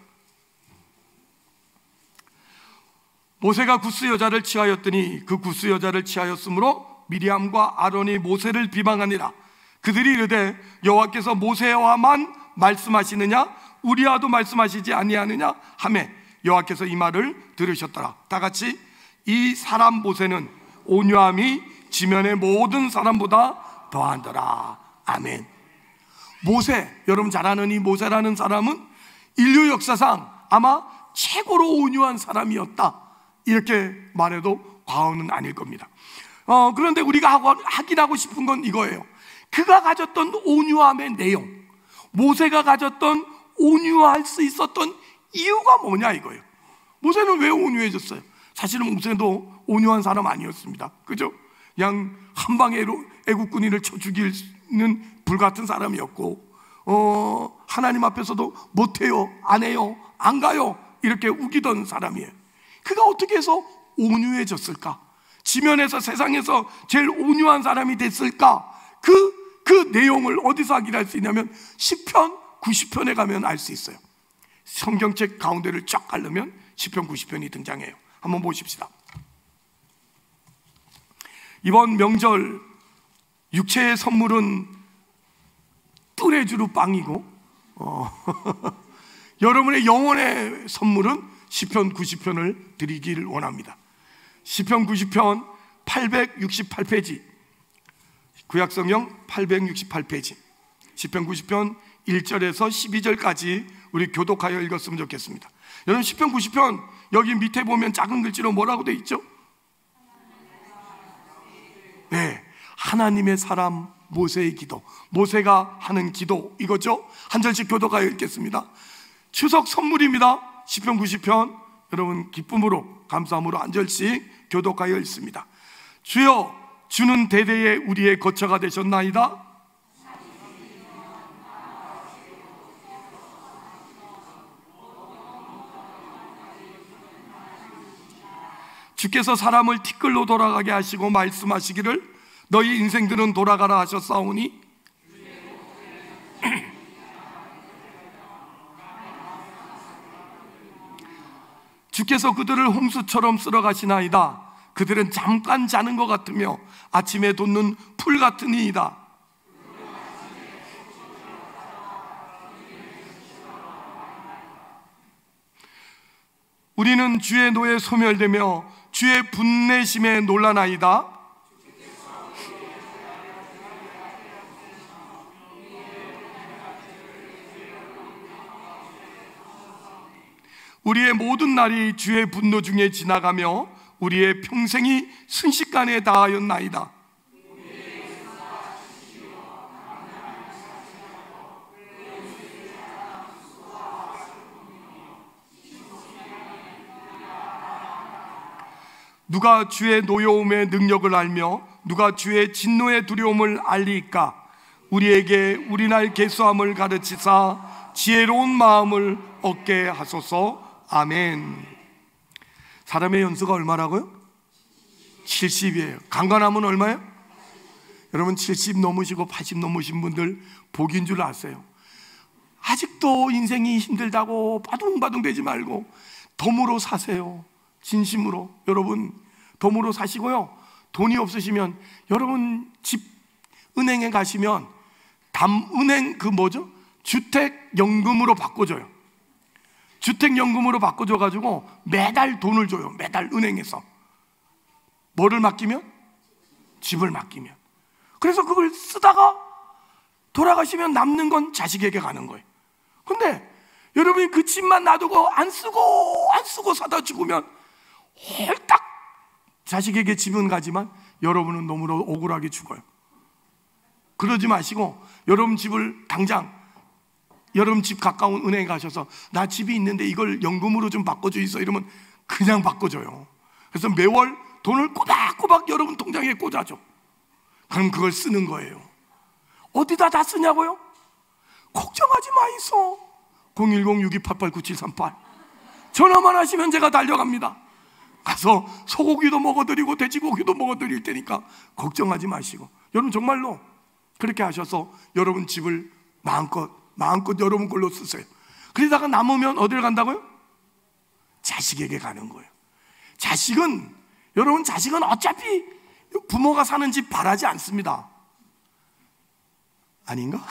모세가 구스 여자를 취하였더니 그 구스 여자를 취하였으므로 미리암과 아론이 모세를 비방하니라. 그들이 이르되 여호와께서 모세와만 말씀하시느냐 우리와도 말씀하시지 아니하느냐 하매 여호와께서 이 말을 들으셨더라. 다 같이 이 사람 모세는 온유함이 지면의 모든 사람보다 더하더라. 아멘. 모세, 여러분 잘 아는 이 모세라는 사람은 인류 역사상 아마 최고로 온유한 사람이었다, 이렇게 말해도 과언은 아닐 겁니다. 그런데 우리가 확인하고 싶은 건 이거예요. 그가 가졌던 온유함의 내용, 모세가 가졌던 온유할 수 있었던 이유가 뭐냐 이거예요. 모세는 왜 온유해졌어요? 사실은 모세도 온유한 사람 아니었습니다. 그죠? 그냥 한 방에 애국군인을 쳐 죽이는 불같은 사람이었고, 하나님 앞에서도 못해요, 안 해요, 안 가요 이렇게 우기던 사람이에요. 그가 어떻게 해서 온유해졌을까? 지면에서 세상에서 제일 온유한 사람이 됐을까? 그 내용을 어디서 확인할 수 있냐면 시편 90편에 가면 알 수 있어요. 성경책 가운데를 쫙 가르면 시편 90편이 등장해요. 한번 보십시다. 이번 명절 육체의 선물은 뚜레쥬르 빵이고 여러분의 영혼의 선물은 시편 90편을 드리기를 원합니다. 시편 90편 868페이지, 구약성경 868페이지, 시편 90편 1절에서 12절까지 우리 교독하여 읽었으면 좋겠습니다. 여러분, 시편 90편 여기 밑에 보면 작은 글씨로 뭐라고 돼 있죠? 네, 하나님의 사람 모세의 기도, 모세가 하는 기도, 이거죠. 한 절씩 교독하여 읽겠습니다. 추석 선물입니다. 시편 90편 여러분 기쁨으로 감사함으로 한 절씩 교독하여 읽습니다. 주여, 주는 대대에 우리의 거처가 되셨나이다. 주께서 사람을 티끌로 돌아가게 하시고 말씀하시기를 너희 인생들은 돌아가라 하셨사오니 주께서 그들을 홍수처럼 쓸어가시나이다. 그들은 잠깐 자는 것 같으며 아침에 돋는 풀 같으니이다. 우리는 주의 노에 소멸되며 주의 분내심에 놀라나이다. 우리의 모든 날이 주의 분노 중에 지나가며 우리의 평생이 순식간에 다하였나이다. 누가 주의 노여움의 능력을 알며 누가 주의 진노의 두려움을 알리까? 우리에게 우리날 계수함을 가르치사 지혜로운 마음을 얻게 하소서. 아멘. 사람의 연수가 얼마라고요? 70이에요. 강건함은 얼마예요? 여러분, 70 넘으시고 80 넘으신 분들 복인 줄 아세요? 아직도 인생이 힘들다고 바둥바둥 되지 말고 덤으로 사세요. 진심으로. 여러분, 덤으로 사시고요, 돈이 없으시면 여러분 집 은행에 가시면 담은행 주택연금으로 바꿔줘요. 주택연금으로 바꿔줘가지고 매달 돈을 줘요. 매달 은행에서. 뭐를 맡기면? 집을 맡기면. 그래서 그걸 쓰다가 돌아가시면 남는 건 자식에게 가는 거예요. 근데 여러분이 그 집만 놔두고 안 쓰고 사다 죽으면 홀딱 자식에게 집은 가지만 여러분은 너무나 억울하게 죽어요. 그러지 마시고 여러분 집을 당장 여러분 집 가까운 은행에 가셔서 나 집이 있는데 이걸 연금으로 좀 바꿔주이소 이러면 그냥 바꿔줘요. 그래서 매월 돈을 꼬박꼬박 여러분 통장에 꽂아줘. 그럼 그걸 쓰는 거예요. 어디다 다 쓰냐고요? 걱정하지 마이소. 010-6288-9738 전화만 하시면 제가 달려갑니다. 가서 소고기도 먹어드리고 돼지고기도 먹어드릴 테니까 걱정하지 마시고, 여러분 정말로 그렇게 하셔서 여러분 집을 마음껏 여러분 걸로 쓰세요. 그러다가 남으면 어디를 간다고요? 자식에게 가는 거예요. 여러분 자식은 어차피 부모가 사는 집 바라지 않습니다. 아닌가?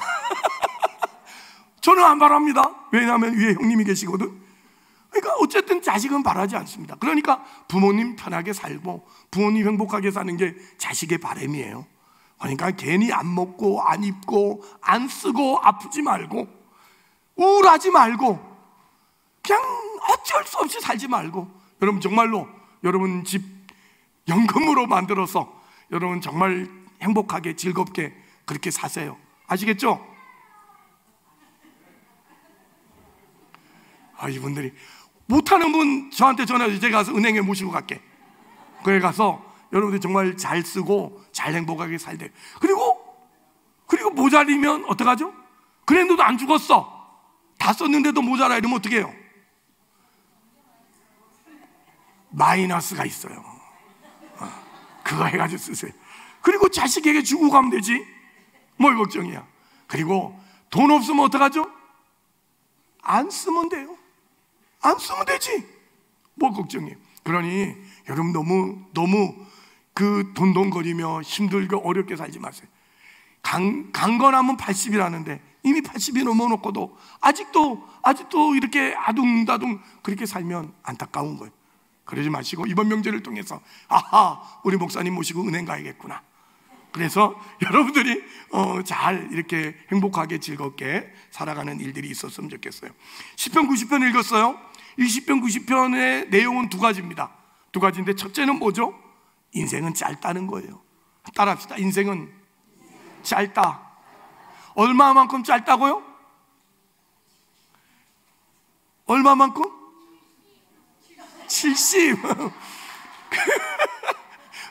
저는 안 바랍니다. 왜냐하면 위에 형님이 계시거든. 그러니까 어쨌든 자식은 바라지 않습니다. 그러니까 부모님 편하게 살고 부모님 행복하게 사는 게 자식의 바람이에요. 그러니까 괜히 안 먹고 안 입고 안 쓰고 아프지 말고 우울하지 말고 그냥 어쩔 수 없이 살지 말고, 여러분 정말로 여러분 집 연금으로 만들어서 여러분 정말 행복하게 즐겁게 그렇게 사세요. 아시겠죠? 이분들이 못하는 분 저한테 전화해서 제가 가서 은행에 모시고 갈게. 거기 가서 여러분들이 정말 잘 쓰고 잘 행복하게 살대요. 그리고 모자리면 어떡하죠? 그랬는데도 안 죽었어. 다 썼는데도 모자라 이러면 어떻게 해요? 마이너스가 있어요. 그거 해가지고 쓰세요. 그리고 자식에게 주고 가면 되지. 뭘 걱정이야. 그리고 돈 없으면 어떡하죠? 안 쓰면 돼요. 안 쓰면 되지. 뭐 걱정이에요. 그러니 여러분 너무 그 돈돈거리며 힘들고 어렵게 살지 마세요. 강건하면 80이라는데 이미 80이 넘어놓고도 아직도 이렇게 아둥다둥 그렇게 살면 안타까운 거예요. 그러지 마시고 이번 명절을 통해서 우리 목사님 모시고 은행 가야겠구나. 그래서 여러분들이 잘 이렇게 행복하게 즐겁게 살아가는 일들이 있었으면 좋겠어요. 시편 90편 읽었어요? 이 시편 90편의 내용은 두 가지입니다. 두 가지인데 첫째는 뭐죠? 인생은 짧다는 거예요. 따라합시다. 인생은 짧다. 얼마만큼 짧다고요? 얼마만큼? 70.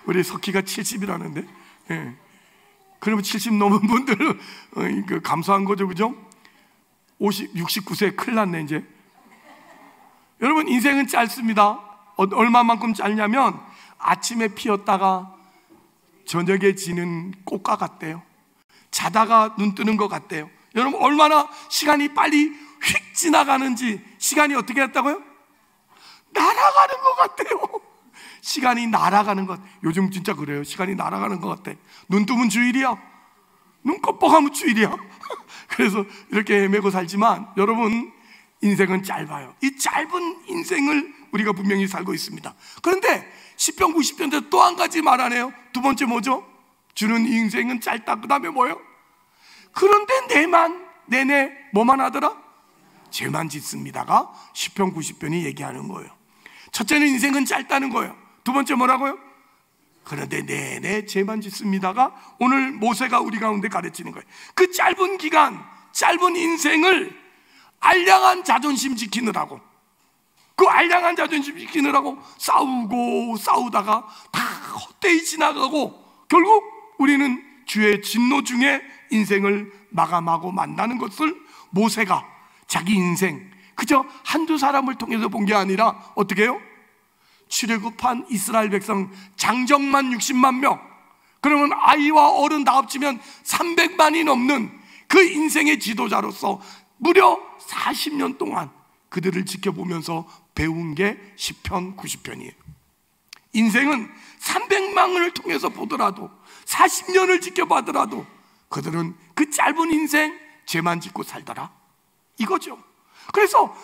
우리 석희가 70이라는데 그러면 70 넘은 분들은 감사한 거죠, 그죠? 69세 큰일 났네 이제. 여러분 인생은 짧습니다. 얼마만큼 짧냐면 아침에 피었다가 저녁에 지는 꽃과 같대요. 자다가 눈 뜨는 것 같대요. 여러분 얼마나 시간이 빨리 휙 지나가는지, 시간이 어떻게 했다고요? 날아가는 것 같아요. 시간이 날아가는 것. 요즘 진짜 그래요. 시간이 날아가는 것 같아. 눈 뜨면 주일이야. 눈 깜빡하면 주일이야. 그래서 이렇게 헤매고 살지만 여러분 인생은 짧아요. 이 짧은 인생을 우리가 분명히 살고 있습니다. 그런데 시편 90편에 또 한 가지 말하네요. 두 번째 뭐죠? 주는 인생은 짧다. 그 다음에 뭐예요? 그런데 내내 뭐만 하더라? 죄만 짓습니다가 시편 90편이 얘기하는 거예요. 첫째는 인생은 짧다는 거예요. 두 번째 뭐라고요? 그런데 내내 죄만 짓습니다가 오늘 모세가 우리 가운데 가르치는 거예요. 그 짧은 기간, 짧은 인생을 알량한 자존심 지키느라고, 그 알량한 자존심 지키느라고 싸우다가 다 헛되이 지나가고 결국 우리는 주의 진노 중에 인생을 마감하고 만나는 것을 모세가 자기 인생 그저 한두 사람을 통해서 본 게 아니라 어떻게 해요? 출애굽한 이스라엘 백성 장정만 60만 명, 그러면 아이와 어른 다 합치면 300만이 넘는 그 인생의 지도자로서 무려 40년 동안 그들을 지켜보면서 배운 게 시편 90편이에요. 인생은 300만을 통해서 보더라도 40년을 지켜봐더라도 그들은 그 짧은 인생 죄만 짓고 살더라 이거죠. 그래서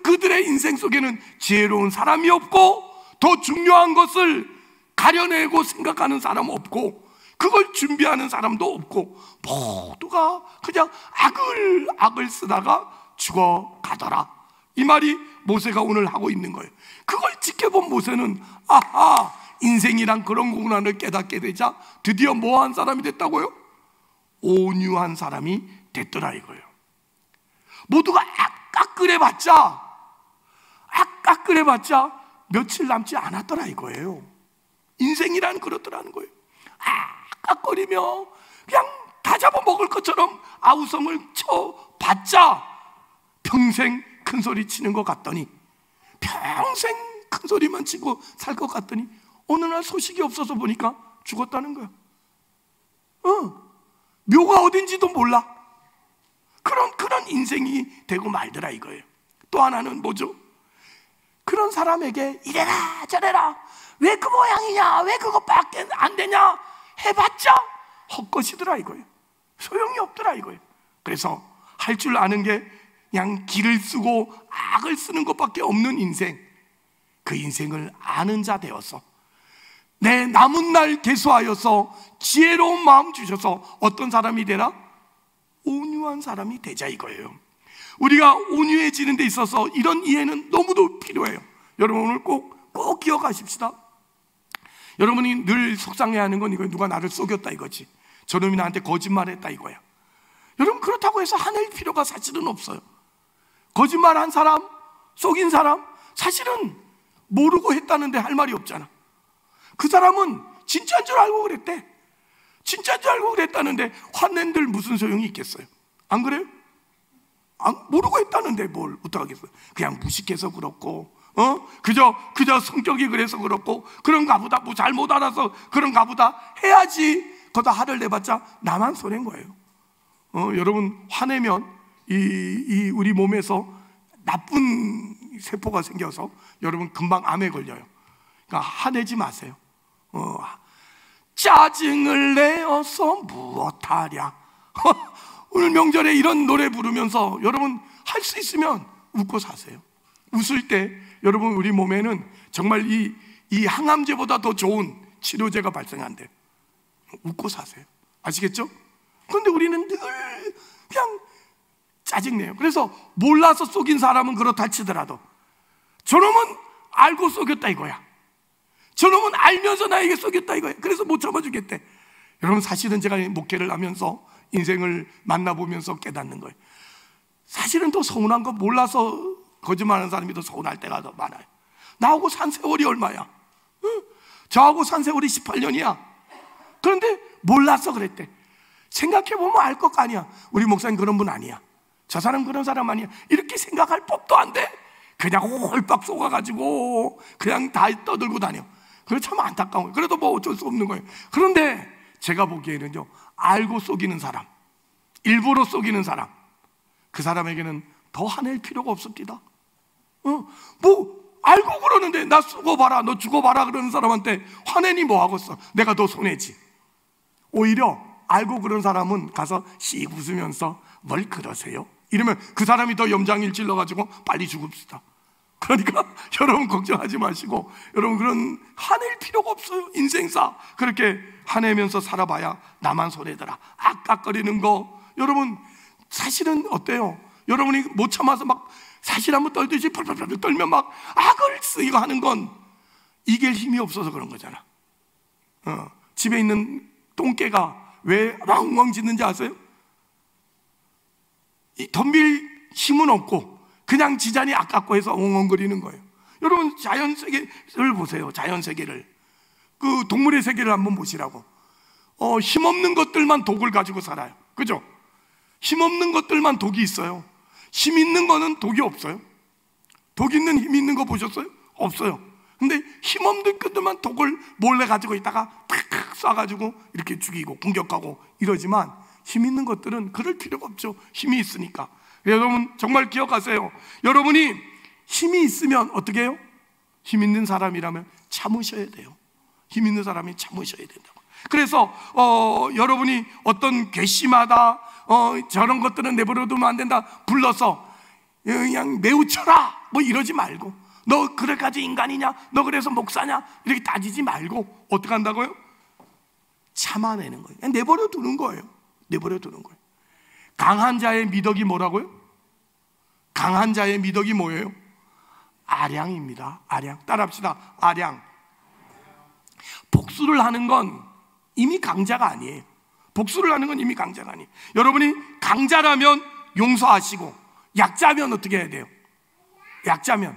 그들의 인생 속에는 지혜로운 사람이 없고 더 중요한 것을 가려내고 생각하는 사람 없고 그걸 준비하는 사람도 없고 모두가 그냥 악을 쓰다가 죽어가더라. 이 말이 모세가 오늘 하고 있는 거예요. 그걸 지켜본 모세는 아하, 인생이란 그런 거구나를 깨닫게 되자 드디어 뭐한 사람이 됐다고요? 온유한 사람이 됐더라 이거예요. 모두가 깎으래봤자 며칠 남지 않았더라 이거예요. 인생이란 그렇더라는 거예요. 깎거리며 그냥 다 잡아먹을 것처럼 아우성을 쳐봤자 평생 큰 소리 치는 것 같더니, 평생 큰 소리만 치고 살 것 같더니 어느 날 소식이 없어서 보니까 죽었다는 거야. 묘가 어딘지도 몰라. 그런 인생이 되고 말더라 이거예요. 또 하나는 뭐죠? 그런 사람에게 이래라 저래라, 왜 그 모양이냐, 왜 그것밖에 안 되냐 해봤자 헛것이더라 이거예요. 소용이 없더라 이거예요. 그래서 할 줄 아는 게 그냥 길을 쓰고 악을 쓰는 것밖에 없는 인생, 그 인생을 아는 자 되어서 내 남은 날 계수하여서 지혜로운 마음 주셔서 어떤 사람이 되라? 온유한 사람이 되자 이거예요. 우리가 온유해지는 데 있어서 이런 이해는 너무도 필요해요. 여러분 오늘 꼭 기억하십시다. 여러분이 늘 속상해하는 건 이거예요. 누가 나를 속였다 이거지. 저놈이 나한테 거짓말했다 이거야. 여러분 그렇다고 해서 화낼 필요가 사실은 없어요. 거짓말한 사람, 속인 사람 사실은 모르고 했다는데 할 말이 없잖아. 그 사람은 진짜인 줄 알고 그랬대. 진짜인 줄 알고 그랬다는데 화낸들 무슨 소용이 있겠어요? 안 그래요? 모르고 했다는데 뭘 어떡하겠어요? 그냥 무식해서 그렇고 그저 성격이 그래서 그렇고 그런가 보다, 뭐 잘못 알아서 그런가 보다 해야지. 거다 화를 내봤자 나만 손해인 거예요. 여러분 화내면 이 우리 몸에서 나쁜 세포가 생겨서 여러분 금방 암에 걸려요. 그러니까 화내지 마세요. 짜증을 내어서 무엇하랴. 오늘 명절에 이런 노래 부르면서 여러분 할 수 있으면 웃고 사세요. 웃을 때 여러분 우리 몸에는 정말 이 항암제보다 더 좋은 치료제가 발생한대요. 웃고 사세요. 아시겠죠? 그런데 우리는 늘 그냥 짜증내요. 그래서 몰라서 속인 사람은 그렇다 치더라도 저놈은 알고 속였다 이거야. 저놈은 알면서 나에게 속였다 이거야. 그래서 못 참아주겠대. 여러분 사실은 제가 목회를 하면서 인생을 만나보면서 깨닫는 거예요. 사실은 더 서운한 건 몰라서 거짓말하는 사람이 더 서운할 때가 더 많아요. 나하고 산 세월이 얼마야? 저하고 산 세월이 18년이야. 그런데 몰라서 그랬대. 생각해보면 알 것 아니야. 우리 목사님 그런 분 아니야. 저 사람 그런 사람 아니야. 이렇게 생각할 법도 안 돼. 그냥 홀박 속아가지고 그냥 다 떠들고 다녀. 그래 참 안타까워요. 그래도 뭐 어쩔 수 없는 거예요. 그런데 제가 보기에는요, 알고 속이는 사람, 일부러 속이는 사람, 그 사람에게는 더 화낼 필요가 없습니다. 뭐 알고 그러는데 나 죽어봐라, 너 죽어봐라 그러는 사람한테 화내니 뭐 하겠어. 내가 더 손해지. 오히려 알고 그런 사람은 가서 씩 웃으면서 뭘 그러세요? 이러면 그 사람이 더 염장일 찔러가지고 빨리 죽읍시다. 그러니까 여러분 걱정하지 마시고, 여러분 그런 화낼 필요가 없어요. 인생사 그렇게 화내면서 살아봐야 나만 손해더라. 악각거리는 거 여러분 사실은 어때요? 여러분이 못 참아서 막 사실 한번 떨듯이 펄펄펄 떨면 막 악을 쓰이고 하는 건 이길 힘이 없어서 그런 거잖아. 집에 있는 똥개가 왜 왕왕 짖는지 아세요? 이 덤빌 힘은 없고 그냥 지잔이 아깝고 해서 엉엉거리는 거예요. 여러분 자연 세계를 보세요. 자연 세계를, 그 동물의 세계를 한번 보시라고. 힘없는 것들만 독을 가지고 살아요. 그죠? 힘없는 것들만 독이 있어요. 힘 있는 거는 독이 없어요. 독 있는 힘 있는 거 보셨어요? 없어요. 근데 힘없는 것들만 독을 몰래 가지고 있다가 팍 쏴가지고 이렇게 죽이고 공격하고 이러지만 힘 있는 것들은 그럴 필요가 없죠. 힘이 있으니까. 여러분 정말 기억하세요. 여러분이 힘이 있으면 어떻게 해요? 힘 있는 사람이라면 참으셔야 돼요. 힘 있는 사람이 참으셔야 된다고. 그래서 여러분이 어떤 괘씸하다, 저런 것들은 내버려두면 안 된다 불러서 그냥 매우 쳐라 뭐 이러지 말고, 너 그래가지고 인간이냐, 너 그래서 목사냐 이렇게 따지지 말고 어떻게 한다고요? 참아내는 거예요. 그냥 내버려 두는 거예요. 내버려 두는 거예요. 강한 자의 미덕이 뭐라고요? 강한 자의 미덕이 뭐예요? 아량입니다. 아량. 따라합시다. 아량. 복수를 하는 건 이미 강자가 아니에요. 복수를 하는 건 이미 강자가 아니에요. 여러분이 강자라면 용서하시고, 약자면 어떻게 해야 돼요? 약자면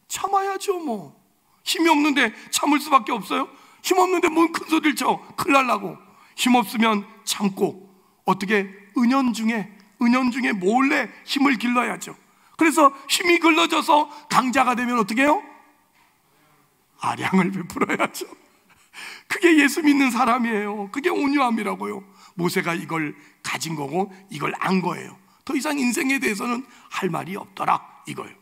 참아야죠. 뭐 힘이 없는데 참을 수밖에 없어요? 힘 없는데 뭔 큰 소리를 쳐? 큰일 날라고. 힘 없으면 참고, 어떻게 은연중에 몰래 힘을 길러야죠. 그래서 힘이 길러져서 강자가 되면 어떻게 해요? 아량을 베풀어야죠. 그게 예수 믿는 사람이에요. 그게 온유함이라고요. 모세가 이걸 가진 거고 이걸 안 거예요. 더 이상 인생에 대해서는 할 말이 없더라, 이거예요.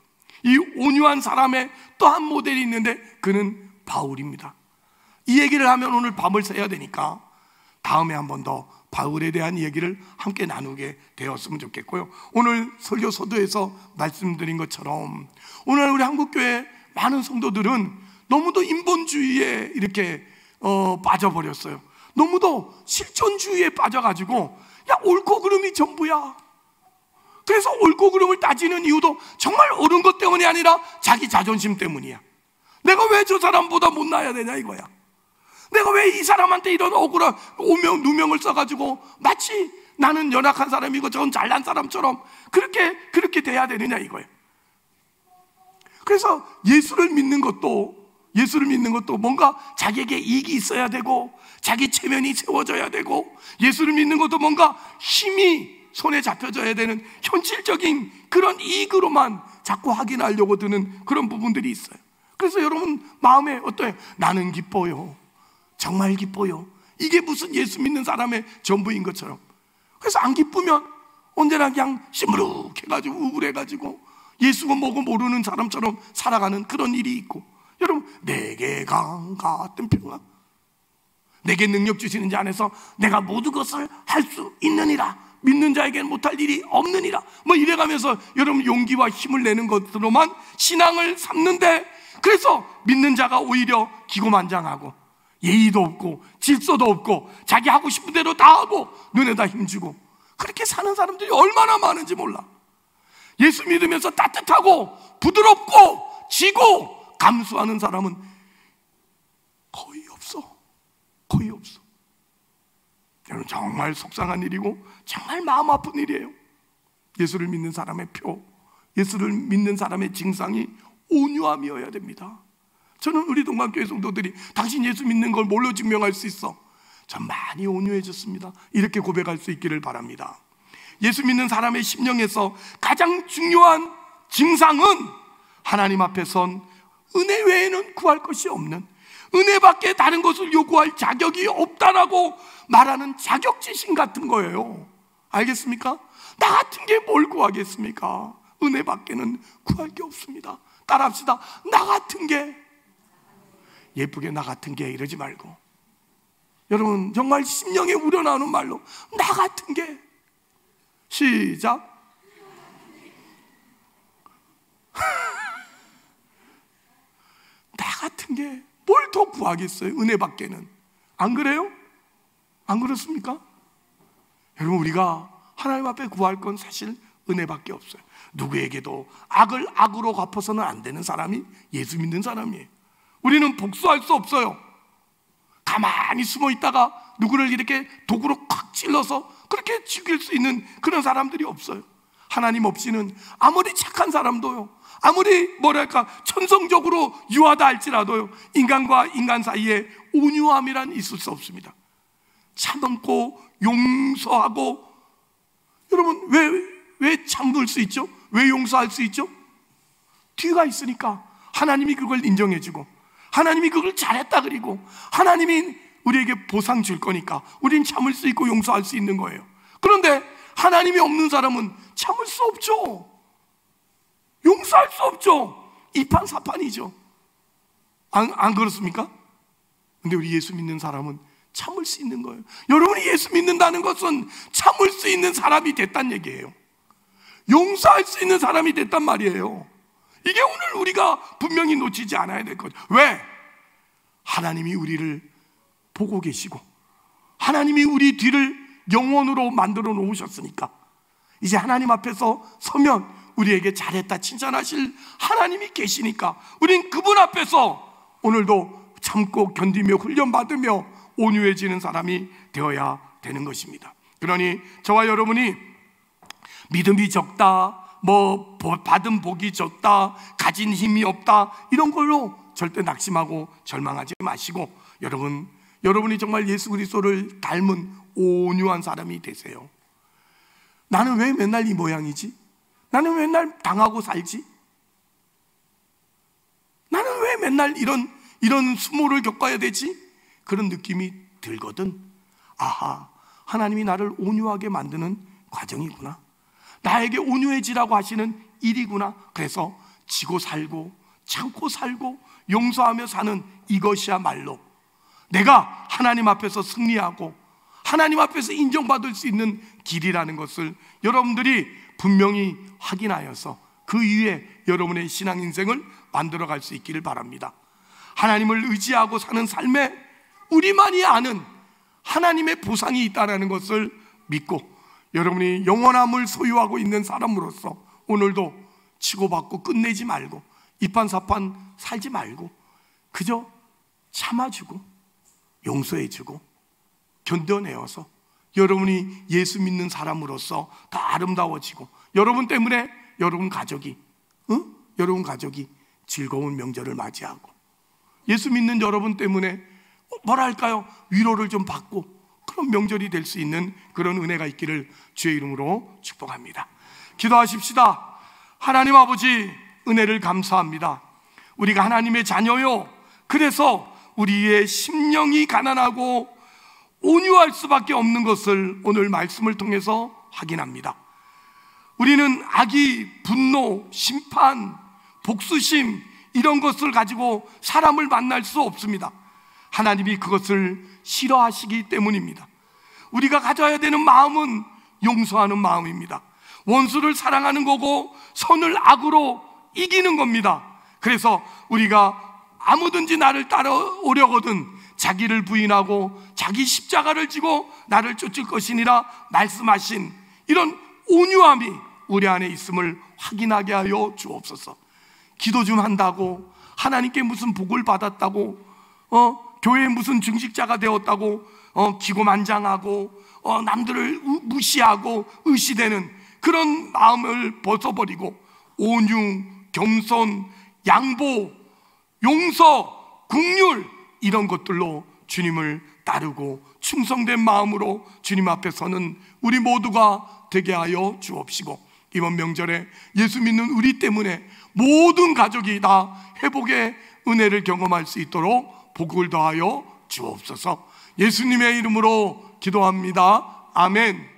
이 온유한 사람의 또 한 모델이 있는데 그는 바울입니다. 이 얘기를 하면 오늘 밤을 새야 되니까 다음에 한 번 더 바울에 대한 얘기를 함께 나누게 되었으면 좋겠고요. 오늘 설교 서두에서 말씀드린 것처럼 오늘 우리 한국교회 많은 성도들은 너무도 인본주의에 이렇게 빠져버렸어요. 너무도 실존주의에 빠져가지고 야, 옳고 그름이 전부야. 그래서 옳고 그름을 따지는 이유도 정말 옳은 것 때문이 아니라 자기 자존심 때문이야. 내가 왜 저 사람보다 못나야 되냐 이거야. 내가 왜 이 사람한테 이런 억울한 누명을 써가지고 마치 나는 연약한 사람이고 저건 잘난 사람처럼 그렇게 돼야 되느냐 이거예요. 그래서 예수를 믿는 것도 뭔가 자기에게 이익이 있어야 되고 자기 체면이 세워져야 되고, 예수를 믿는 것도 뭔가 힘이 손에 잡혀져야 되는 현실적인 그런 이익으로만 자꾸 확인하려고 드는 그런 부분들이 있어요. 그래서 여러분 마음에 어때요? 나는 기뻐요. 정말 기뻐요. 이게 무슨 예수 믿는 사람의 전부인 것처럼. 그래서 안 기쁘면 언제나 그냥 시무룩해가지고 우울해가지고 예수가 뭐고 모르는 사람처럼 살아가는 그런 일이 있고, 여러분 내게 강 같은 평안, 내게 능력 주시는 자 안에서 내가 모든 것을 할 수 있느니라, 믿는 자에게는 못할 일이 없느니라, 뭐 이래가면서 여러분 용기와 힘을 내는 것으로만 신앙을 삼는데, 그래서 믿는 자가 오히려 기고만장하고 예의도 없고 질서도 없고 자기 하고 싶은 대로 다 하고 눈에다 힘주고 그렇게 사는 사람들이 얼마나 많은지 몰라. 예수 믿으면서 따뜻하고 부드럽고 지고 감수하는 사람은 거의 없어. 거의 없어. 여러분 정말 속상한 일이고 정말 마음 아픈 일이에요. 예수를 믿는 사람의 표, 예수를 믿는 사람의 증상이 온유함이어야 됩니다. 저는 우리 동방교회 성도들이 당신 예수 믿는 걸 뭘로 증명할 수 있어? 전 많이 온유해졌습니다. 이렇게 고백할 수 있기를 바랍니다. 예수 믿는 사람의 심령에서 가장 중요한 증상은 하나님 앞에 선 은혜 외에는 구할 것이 없는, 은혜밖에 다른 것을 요구할 자격이 없다라고 말하는 자격지심 같은 거예요. 알겠습니까? 나 같은 게 뭘 구하겠습니까? 은혜밖에는 구할 게 없습니다. 따라합시다. 나 같은 게, 예쁘게 나 같은 게 이러지 말고, 여러분 정말 심령에 우러나오는 말로 나 같은 게, 시작. 나 같은 게 뭘 더 구하겠어요? 은혜밖에는. 안 그래요? 안 그렇습니까? 여러분 우리가 하나님 앞에 구할 건 사실 은혜밖에 없어요. 누구에게도 악을 악으로 갚아서는 안 되는 사람이 예수 믿는 사람이에요. 우리는 복수할 수 없어요. 가만히 숨어 있다가 누구를 이렇게 도구로 콱 찔러서 그렇게 죽일 수 있는 그런 사람들이 없어요. 하나님 없이는 아무리 착한 사람도요, 아무리 뭐랄까 천성적으로 유하다 할지라도요, 인간과 인간 사이에 온유함이란 있을 수 없습니다. 참고 용서하고, 여러분 왜 참을 수 있죠? 왜 용서할 수 있죠? 뒤가 있으니까 하나님이 그걸 인정해주고 하나님이 그걸 잘했다 그리고 하나님이 우리에게 보상 줄 거니까 우린 참을 수 있고 용서할 수 있는 거예요. 그런데 하나님이 없는 사람은 참을 수 없죠. 용서할 수 없죠. 이판사판이죠. 안 그렇습니까? 근데 우리 예수 믿는 사람은 참을 수 있는 거예요. 여러분이 예수 믿는다는 것은 참을 수 있는 사람이 됐단 얘기예요. 용서할 수 있는 사람이 됐단 말이에요. 이게 오늘 우리가 분명히 놓치지 않아야 될 거죠. 왜? 하나님이 우리를 보고 계시고 하나님이 우리 뒤를 영원으로 만들어 놓으셨으니까 이제 하나님 앞에서 서면 우리에게 잘했다 칭찬하실 하나님이 계시니까 우린 그분 앞에서 오늘도 참고 견디며 훈련받으며 온유해지는 사람이 되어야 되는 것입니다. 그러니 저와 여러분이 믿음이 적다, 받은 복이 적다, 가진 힘이 없다, 이런 걸로 절대 낙심하고 절망하지 마시고 여러분이 정말 예수 그리스도를 닮은 온유한 사람이 되세요. 나는 왜 맨날 이 모양이지? 나는 왜 맨날 당하고 살지? 나는 왜 맨날 이런 수모를 겪어야 되지? 그런 느낌이 들거든. 아하, 하나님이 나를 온유하게 만드는 과정이구나. 나에게 온유해지라고 하시는 일이구나. 그래서 지고 살고 참고 살고 용서하며 사는 이것이야말로 내가 하나님 앞에서 승리하고 하나님 앞에서 인정받을 수 있는 길이라는 것을 여러분들이 분명히 확인하여서 그 위에 여러분의 신앙 인생을 만들어갈 수 있기를 바랍니다. 하나님을 의지하고 사는 삶에 우리만이 아는 하나님의 보상이 있다는 것을 믿고 여러분이 영원함을 소유하고 있는 사람으로서 오늘도 치고받고 끝내지 말고 이판사판 살지 말고 그저 참아주고 용서해주고 견뎌내어서 여러분이 예수 믿는 사람으로서 더 아름다워지고 여러분 때문에 여러분 가족이 즐거운 명절을 맞이하고 예수 믿는 여러분 때문에 뭐랄까요? 위로를 좀 받고 그런 명절이 될 수 있는 그런 은혜가 있기를 주의 이름으로 축복합니다. 기도하십시다. 하나님 아버지, 은혜를 감사합니다. 우리가 하나님의 자녀요, 그래서 우리의 심령이 가난하고 온유할 수밖에 없는 것을 오늘 말씀을 통해서 확인합니다. 우리는 악의, 분노, 심판, 복수심 이런 것을 가지고 사람을 만날 수 없습니다. 하나님이 그것을 싫어하시기 때문입니다. 우리가 가져야 되는 마음은 용서하는 마음입니다. 원수를 사랑하는 거고 선을 악으로 이기는 겁니다. 그래서 우리가 아무든지 나를 따라오려거든 자기를 부인하고 자기 십자가를 지고 나를 쫓을 것이니라 말씀하신 이런 온유함이 우리 안에 있음을 확인하게 하여 주옵소서. 기도 좀 한다고 하나님께 무슨 복을 받았다고 교회에 무슨 증식자가 되었다고 기고만장하고 남들을 무시하고 의시되는 그런 마음을 벗어버리고 온유, 겸손, 양보, 용서, 긍휼 이런 것들로 주님을 따르고 충성된 마음으로 주님 앞에 서는 우리 모두가 되게 하여 주옵시고 이번 명절에 예수 믿는 우리 때문에 모든 가족이 다 회복의 은혜를 경험할 수 있도록 복을 더하여 주옵소서. 예수님의 이름으로 기도합니다. 아멘.